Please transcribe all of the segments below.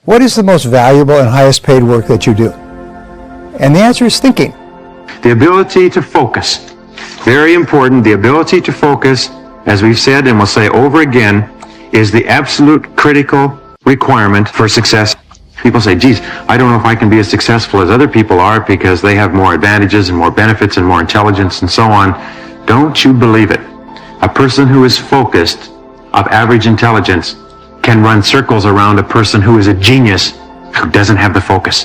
What is the most valuable and highest paid work that you do? And the answer is thinking. The ability to focus. Very important. The ability to focus, as we've said and we'll say over again, is the absolute critical requirement for success. People say, geez, I don't know if I can be as successful as other people are because they have more advantages and more benefits and more intelligence and so on. Don't you believe it. A person who is focused, of average intelligence, can run circles around a person who is a genius who doesn't have the focus.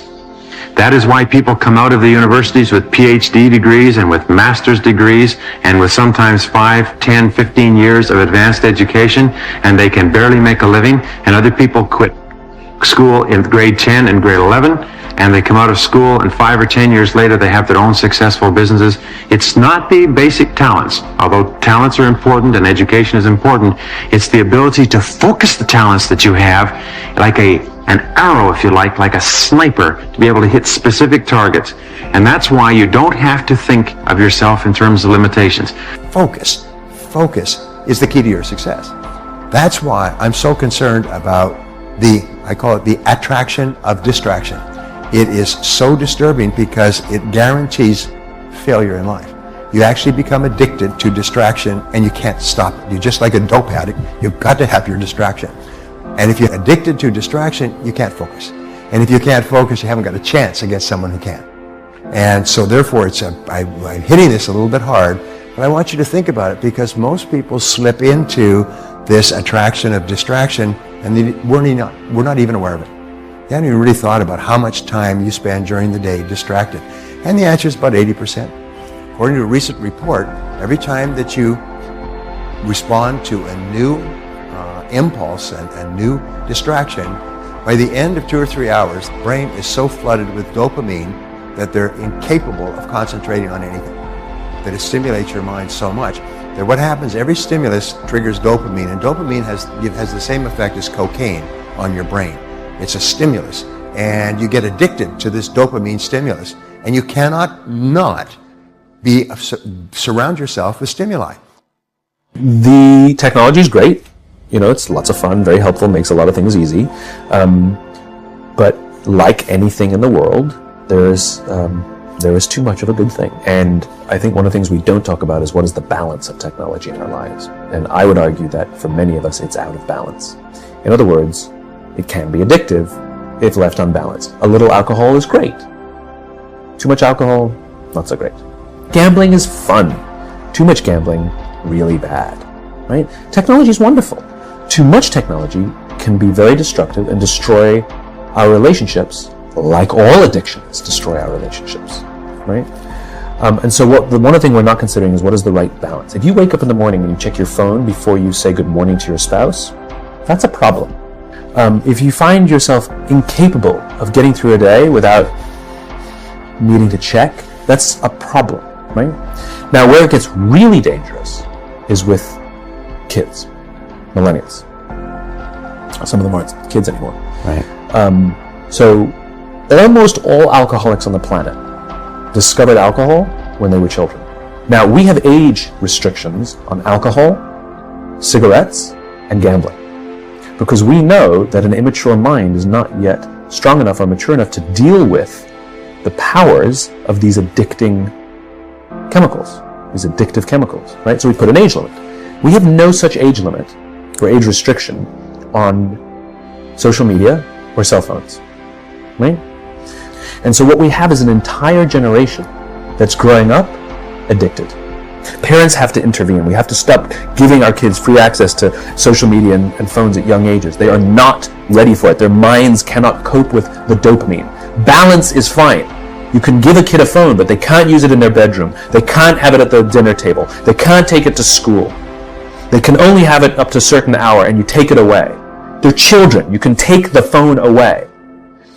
That is why people come out of the universities with PhD degrees and with master's degrees and with sometimes 5, 10, 15 years of advanced education, and they can barely make a living, and other people quit school in grade 10 and grade 11, and they come out of school and 5 or 10 years later they have their own successful businesses. It's not the basic talents, although talents are important and education is important. It's the ability to focus the talents that you have like an arrow, if you like a sniper, to be able to hit specific targets. And that's why you don't have to think of yourself in terms of limitations. Focus is the key to your success. That's why I'm so concerned about I call it the attraction of distraction. It is so disturbing because it guarantees failure in life. You actually become addicted to distraction and you can't stop it. You're just like a dope addict. You've got to have your distraction. And if you're addicted to distraction, you can't focus. And if you can't focus, you haven't got a chance against someone who can. And so therefore, I'm hitting this a little bit hard, but I want you to think about it because most people slip into this attraction of distraction and we're not even aware of it. You haven't even really thought about how much time you spend during the day distracted. And the answer is about 80%. According to a recent report, every time that you respond to a new impulse and a new distraction, by the end of 2 or 3 hours, the brain is so flooded with dopamine that they're incapable of concentrating on anything. That it stimulates your mind so much that what happens, every stimulus triggers dopamine, and dopamine has the same effect as cocaine on your brain. It's a stimulus, and you get addicted to this dopamine stimulus, and you cannot not surround yourself with stimuli. The technology is great. You know, it's lots of fun, very helpful, makes a lot of things easy. But like anything in the world, there is too much of a good thing. And I think one of the things we don't talk about is what is the balance of technology in our lives. And I would argue that for many of us, it's out of balance. In other words, it can be addictive if left unbalanced. A little alcohol is great. Too much alcohol, not so great. Gambling is fun. Too much gambling, really bad. Right? Technology is wonderful. Too much technology can be very destructive and destroy our relationships, like all addictions destroy our relationships. Right? And so one of the things we're not considering is what is the right balance. If you wake up in the morning and you check your phone before you say good morning to your spouse, that's a problem. If you find yourself incapable of getting through a day without needing to check, that's a problem, right? Now, where it gets really dangerous is with kids, millennials. Some of them aren't kids anymore. Right. So almost all alcoholics on the planet discovered alcohol when they were children. Now, we have age restrictions on alcohol, cigarettes, and gambling, because we know that an immature mind is not yet strong enough or mature enough to deal with the powers of these addicting chemicals, these addictive chemicals, right? So we put an age limit. We have no such age limit or age restriction on social media or cell phones, right? And so what we have is an entire generation that's growing up addicted. Parents have to intervene. We have to stop giving our kids free access to social media and phones at young ages. They are not ready for it. Their minds cannot cope with the dopamine. Balance is fine. You can give a kid a phone, but they can't use it in their bedroom. They can't have it at the dinner table. They can't take it to school. They can only have it up to a certain hour, and you take it away. They're children. You can take the phone away.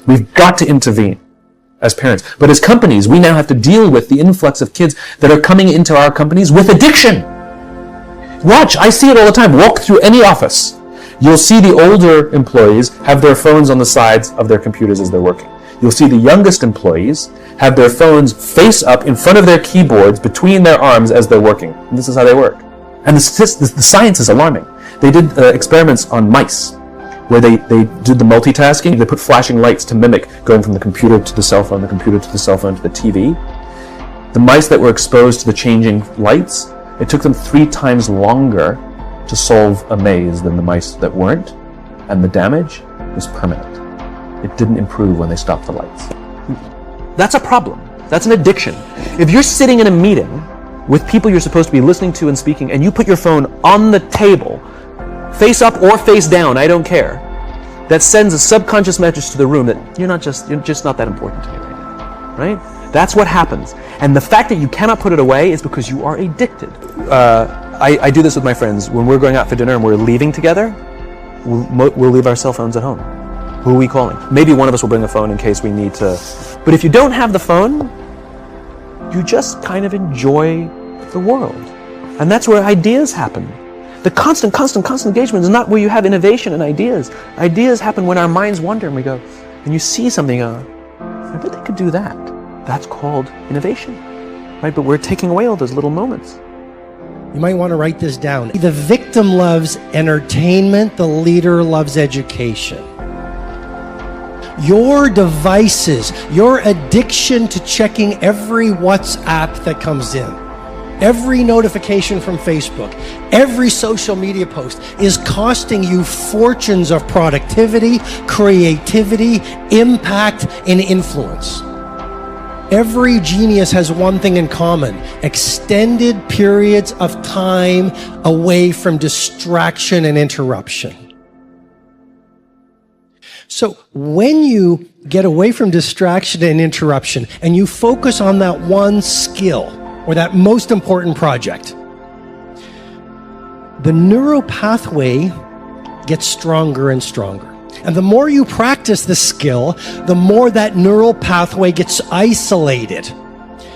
We've got to intervene as parents. But as companies, we now have to deal with the influx of kids that are coming into our companies with addiction. Watch, I see it all the time. Walk through any office. You'll see the older employees have their phones on the sides of their computers as they're working. You'll see the youngest employees have their phones face up in front of their keyboards between their arms as they're working. And this is how they work. And the science is alarming. They did experiments on mice where they did the multitasking. They put flashing lights to mimic going from the computer to the cell phone, the computer to the cell phone to the TV. The mice that were exposed to the changing lights, it took them 3 times longer to solve a maze than the mice that weren't, and the damage was permanent. It didn't improve when they stopped the lights. That's a problem. That's an addiction. If you're sitting in a meeting with people you're supposed to be listening to and speaking, and you put your phone on the table, face up or face down, I don't care, that sends a subconscious message to the room that you're just not that important to me right now, right? That's what happens. And the fact that you cannot put it away is because you are addicted. I do this with my friends. When we're going out for dinner and we're leaving together, we'll leave our cell phones at home. Who are we calling? Maybe one of us will bring a phone in case we need to. But if you don't have the phone, you just kind of enjoy the world. And that's where ideas happen. The constant engagement is not where you have innovation and ideas. Ideas happen when our minds wander and we go, and you see something, I bet they could do that. That's called innovation, right? But we're taking away all those little moments. You might want to write this down. The victim loves entertainment, the leader loves education. Your devices, your addiction to checking every WhatsApp that comes in, every notification from Facebook, every social media post is costing you fortunes of productivity, creativity, impact, and influence. Every genius has one thing in common: extended periods of time away from distraction and interruption. So when you get away from distraction and interruption and you focus on that one skill or that most important project, the neural pathway gets stronger and stronger. And the more you practice the skill, the more that neural pathway gets isolated.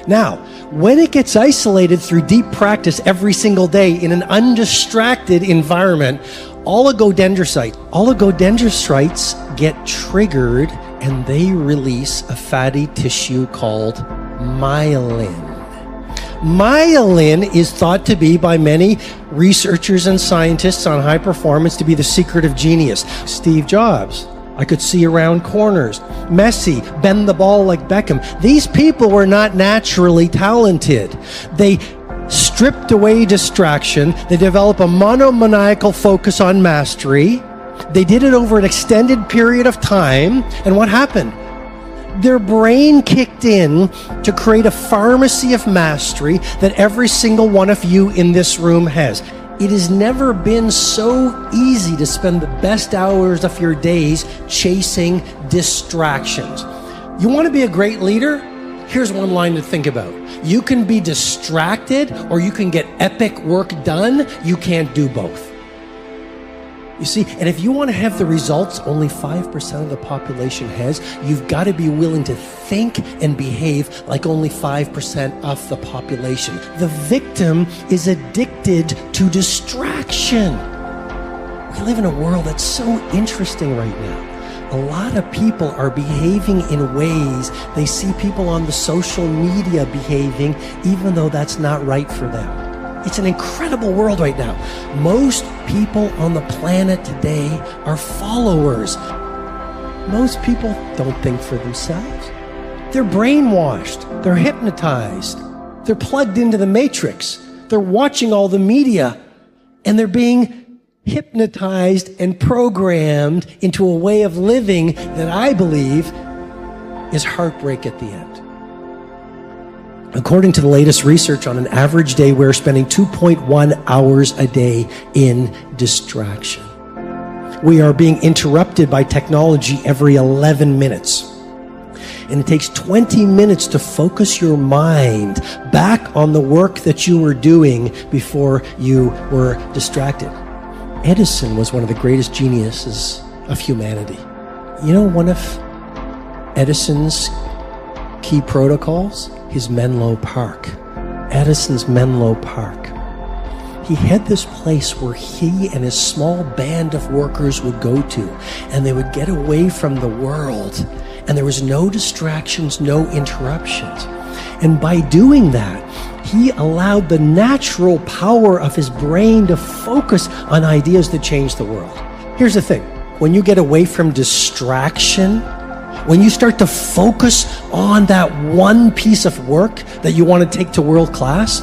Now, when it gets isolated through deep practice every single day in an undistracted environment, oligodendrocytes get triggered and they release a fatty tissue called myelin. Myelin is thought to be, by many researchers and scientists on high performance, to be the secret of genius. Steve Jobs, I could see around corners. Messi, bend the ball like Beckham. These people were not naturally talented. They stripped away distraction. They developed a monomaniacal focus on mastery. They did it over an extended period of time. And what happened? Their brain kicked in to create a pharmacy of mastery that every single one of you in this room has. It has never been so easy to spend the best hours of your days chasing distractions. You want to be a great leader? Here's one line to think about. You can be distracted or you can get epic work done. You can't do both. You see, and if you want to have the results only 5% of the population has, you've got to be willing to think and behave like only 5% of the population. The victim is addicted to distraction. We live in a world that's so interesting right now. A lot of people are behaving in ways they see people on the social media behaving, even though that's not right for them. It's an incredible world right now. Most people on the planet today are followers. Most people don't think for themselves. They're brainwashed. They're hypnotized. They're plugged into the matrix. They're watching all the media, and they're being hypnotized and programmed into a way of living that I believe is heartbreak at the end. According to the latest research, on an average day, we're spending 2.1 hours a day in distraction. We are being interrupted by technology every 11 minutes. And it takes 20 minutes to focus your mind back on the work that you were doing before you were distracted. Edison was one of the greatest geniuses of humanity. You know, one of Edison's key protocols? His Menlo Park. Edison's Menlo Park. He had this place where he and his small band of workers would go to, and they would get away from the world, and there was no distractions, no interruptions. And by doing that, he allowed the natural power of his brain to focus on ideas that change the world. Here's the thing. when you get away from distraction, when you start to focus on that one piece of work that you want to take to world class,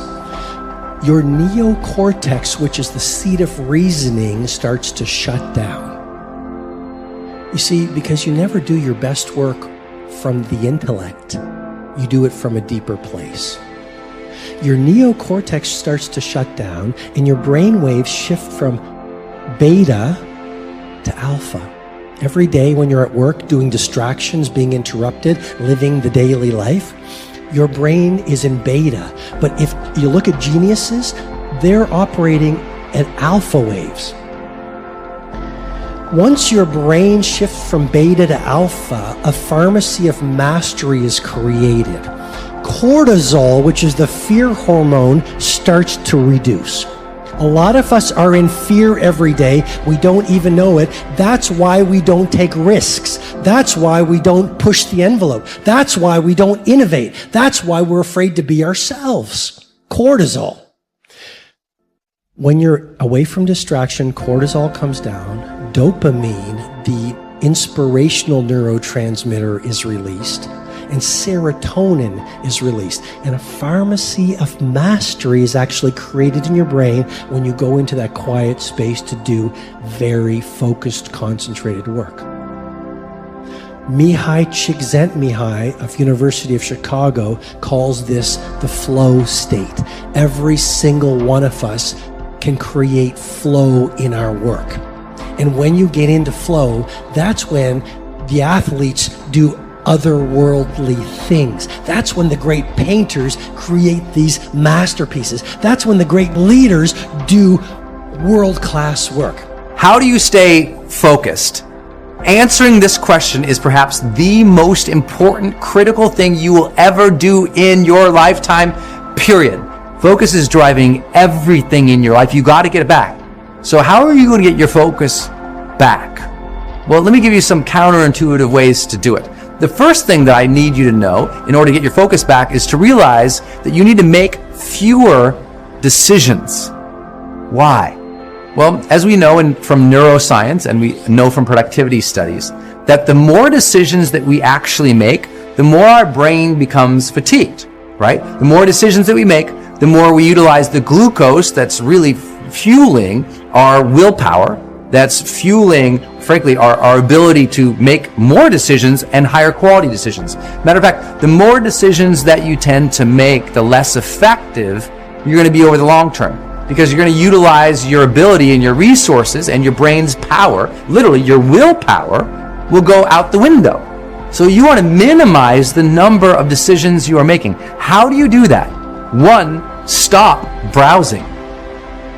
your neocortex, which is the seat of reasoning, starts to shut down. You see, because you never do your best work from the intellect, you do it from a deeper place. Your neocortex starts to shut down and your brain waves shift from beta to alpha. Every day when you're at work doing distractions, being interrupted, living the daily life, your brain is in beta. But if you look at geniuses, they're operating at alpha waves. Once your brain shifts from beta to alpha, a pharmacy of mastery is created. Cortisol, which is the fear hormone, starts to reduce. A lot of us are in fear every day. We don't even know it. That's why we don't take risks. That's why we don't push the envelope. That's why we don't innovate. That's why we're afraid to be ourselves. Cortisol. When you're away from distraction, cortisol comes down. Dopamine, the inspirational neurotransmitter, is released. And serotonin is released. And a pharmacy of mastery is actually created in your brain when you go into that quiet space to do very focused, concentrated work. Mihai Csikszentmihalyi of University of Chicago calls this the flow state. Every single one of us can create flow in our work. And when you get into flow, that's when the athletes do otherworldly things. That's when the great painters create these masterpieces. That's when the great leaders do world-class work. How do you stay focused? Answering this question is perhaps the most important, critical thing you will ever do in your lifetime, period. Focus is driving everything in your life. You got to get it back. So how are you going to get your focus back? Well, let me give you some counterintuitive ways to do it. The first thing that I need you to know in order to get your focus back is to realize that you need to make fewer decisions. Why? Well, as we know from neuroscience and we know from productivity studies, that the more decisions that we actually make, the more our brain becomes fatigued, right? The more decisions that we make, the more we utilize the glucose that's really fueling our willpower, that's fueling, frankly, our ability to make more decisions and higher quality decisions. Matter of fact, the more decisions that you tend to make, the less effective you're going to be over the long term, because you're going to utilize your ability and your resources and your brain's power, literally your willpower, will go out the window. So you want to minimize the number of decisions you are making. How do you do that? One, stop browsing.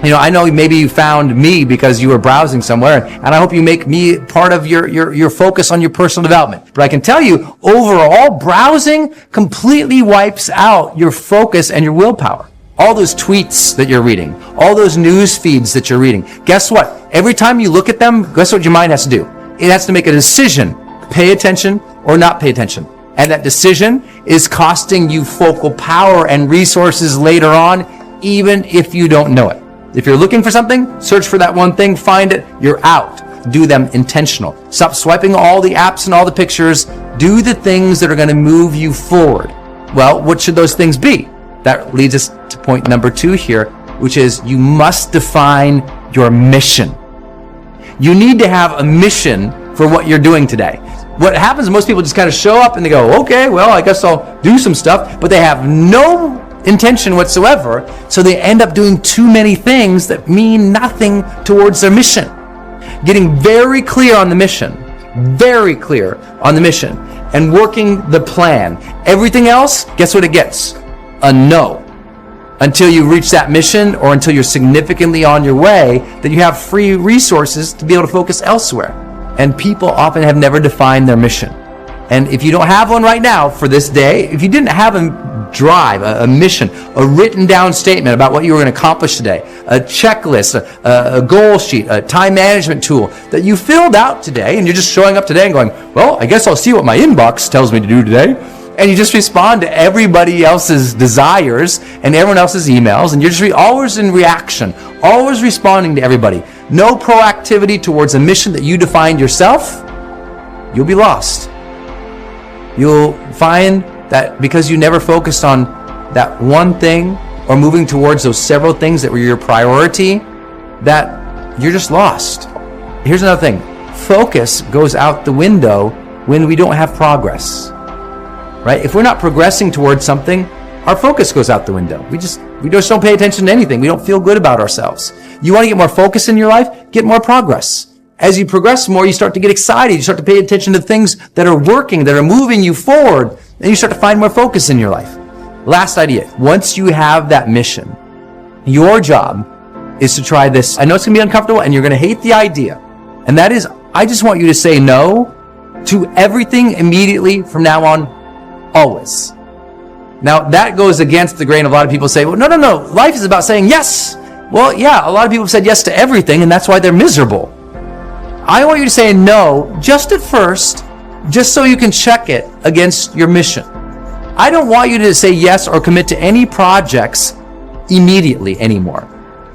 You know, I know maybe you found me because you were browsing somewhere, and I hope you make me part of your focus on your personal development. But I can tell you, overall, browsing completely wipes out your focus and your willpower. All those tweets that you're reading, all those news feeds that you're reading, guess what? Every time you look at them, guess what your mind has to do? It has to make a decision, pay attention or not pay attention. And that decision is costing you focal power and resources later on, even if you don't know it. If you're looking for something, search for that one thing, find it, you're out. Do them intentional. Stop swiping all the apps and all the pictures. Do the things that are going to move you forward. Well, what should those things be? That leads us to point number 2 here, which is you must define your mission. You need to have a mission for what you're doing today. What happens is most people just kind of show up and they go, okay, well, I guess I'll do some stuff, but they have no intention whatsoever, so they end up doing too many things that mean nothing towards their mission. Getting very clear on the mission, and working the plan. Everything else, guess what it gets? A no. Until you reach that mission or until you're significantly on your way, that you have free resources to be able to focus elsewhere. And people often have never defined their mission. And if you don't have one right now for this day, if you didn't have a drive, a mission, a written down statement about what you were going to accomplish today, a checklist, a goal sheet, a time management tool that you filled out today, and you're just showing up today and going, well, I guess I'll see what my inbox tells me to do today. And you just respond to everybody else's desires and everyone else's emails, and you're just always in reaction, always responding to everybody. no proactivity towards a mission that you defined yourself, you'll be lost. You'll find that because you never focused on that one thing or moving towards those several things that were your priority, that you're just lost. Here's another thing. Focus goes out the window when we don't have progress, right? If we're not progressing towards something, our focus goes out the window. We just don't pay attention to anything. We don't feel good about ourselves. You want to get more focus in your life? Get more progress. As you progress more, you start to get excited. You start to pay attention to things that are working, that are moving you forward, and you start to find more focus in your life. Last idea. Once you have that mission, your job is to try this. I know it's going to be uncomfortable and you're going to hate the idea. And that is, I just want you to say no to everything immediately from now on, always. Now, that goes against the grain of a lot of people say, well, no. Life is about saying yes. Well, yeah, a lot of people have said yes to everything, and that's why they're miserable. I want you to say no just at first, just so you can check it against your mission. I don't want you to say yes or commit to any projects immediately anymore.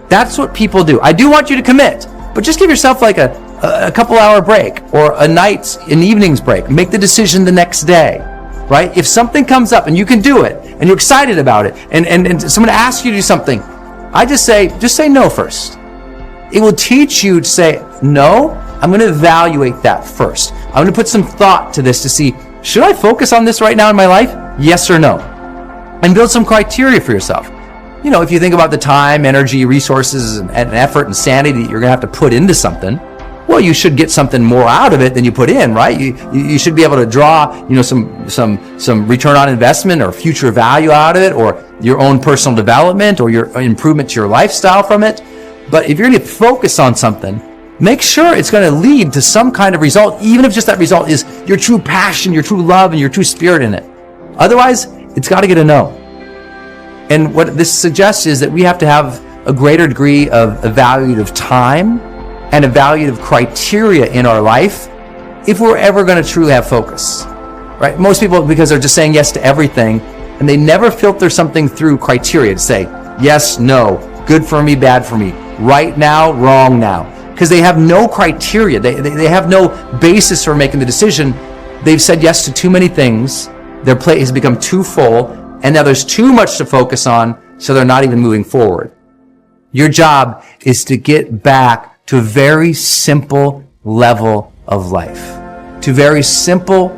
That's what people do. I do want you to commit, but just give yourself like a couple hour break or an evening's break. Make the decision the next day, right? If something comes up and you can do it and you're excited about it and someone asks you to do something, I just say no first. It will teach you to say, no, I'm going to evaluate that first. I'm going to put some thought to this to see, should I focus on this right now in my life? Yes or no? And build some criteria for yourself. You know, if you think about the time, energy, resources, and effort and sanity that you're going to have to put into something, well, you should get something more out of it than you put in, right? You should be able to draw, some return on investment or future value out of it, or your own personal development or your improvement to your lifestyle from it. But if you're going to focus on something, make sure it's going to lead to some kind of result, even if just that result is your true passion, your true love, and your true spirit in it. Otherwise, it's got to get a no. And what this suggests is that we have to have a greater degree of evaluative time and evaluative criteria in our life if we're ever going to truly have focus, right? Most people, because they're just saying yes to everything, and they never filter something through criteria to say, yes, no, good for me, bad for me, right now, wrong now. Because they have no criteria. They have no basis for making the decision. They've said yes to too many things. Their plate has become too full, and now there's too much to focus on, so they're not even moving forward. Your job is to get back to a very simple level of life, to very simple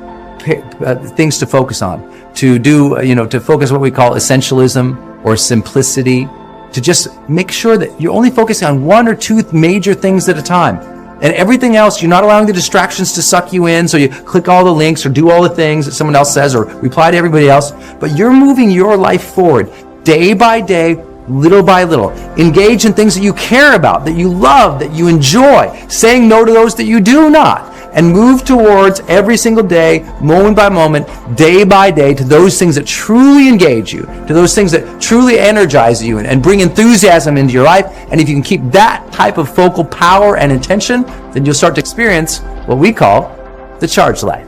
things to focus on, to do, to focus on what we call essentialism or simplicity, to just make sure that you're only focusing on one or two major things at a time. And everything else, you're not allowing the distractions to suck you in, so you click all the links or do all the things that someone else says or reply to everybody else. But you're moving your life forward day by day, little by little. Engage in things that you care about, that you love, that you enjoy, saying no to those that you do not. And move towards every single day, moment by moment, day by day, to those things that truly engage you, to those things that truly energize you and bring enthusiasm into your life. And if you can keep that type of focal power and intention, then you'll start to experience what we call the charged life.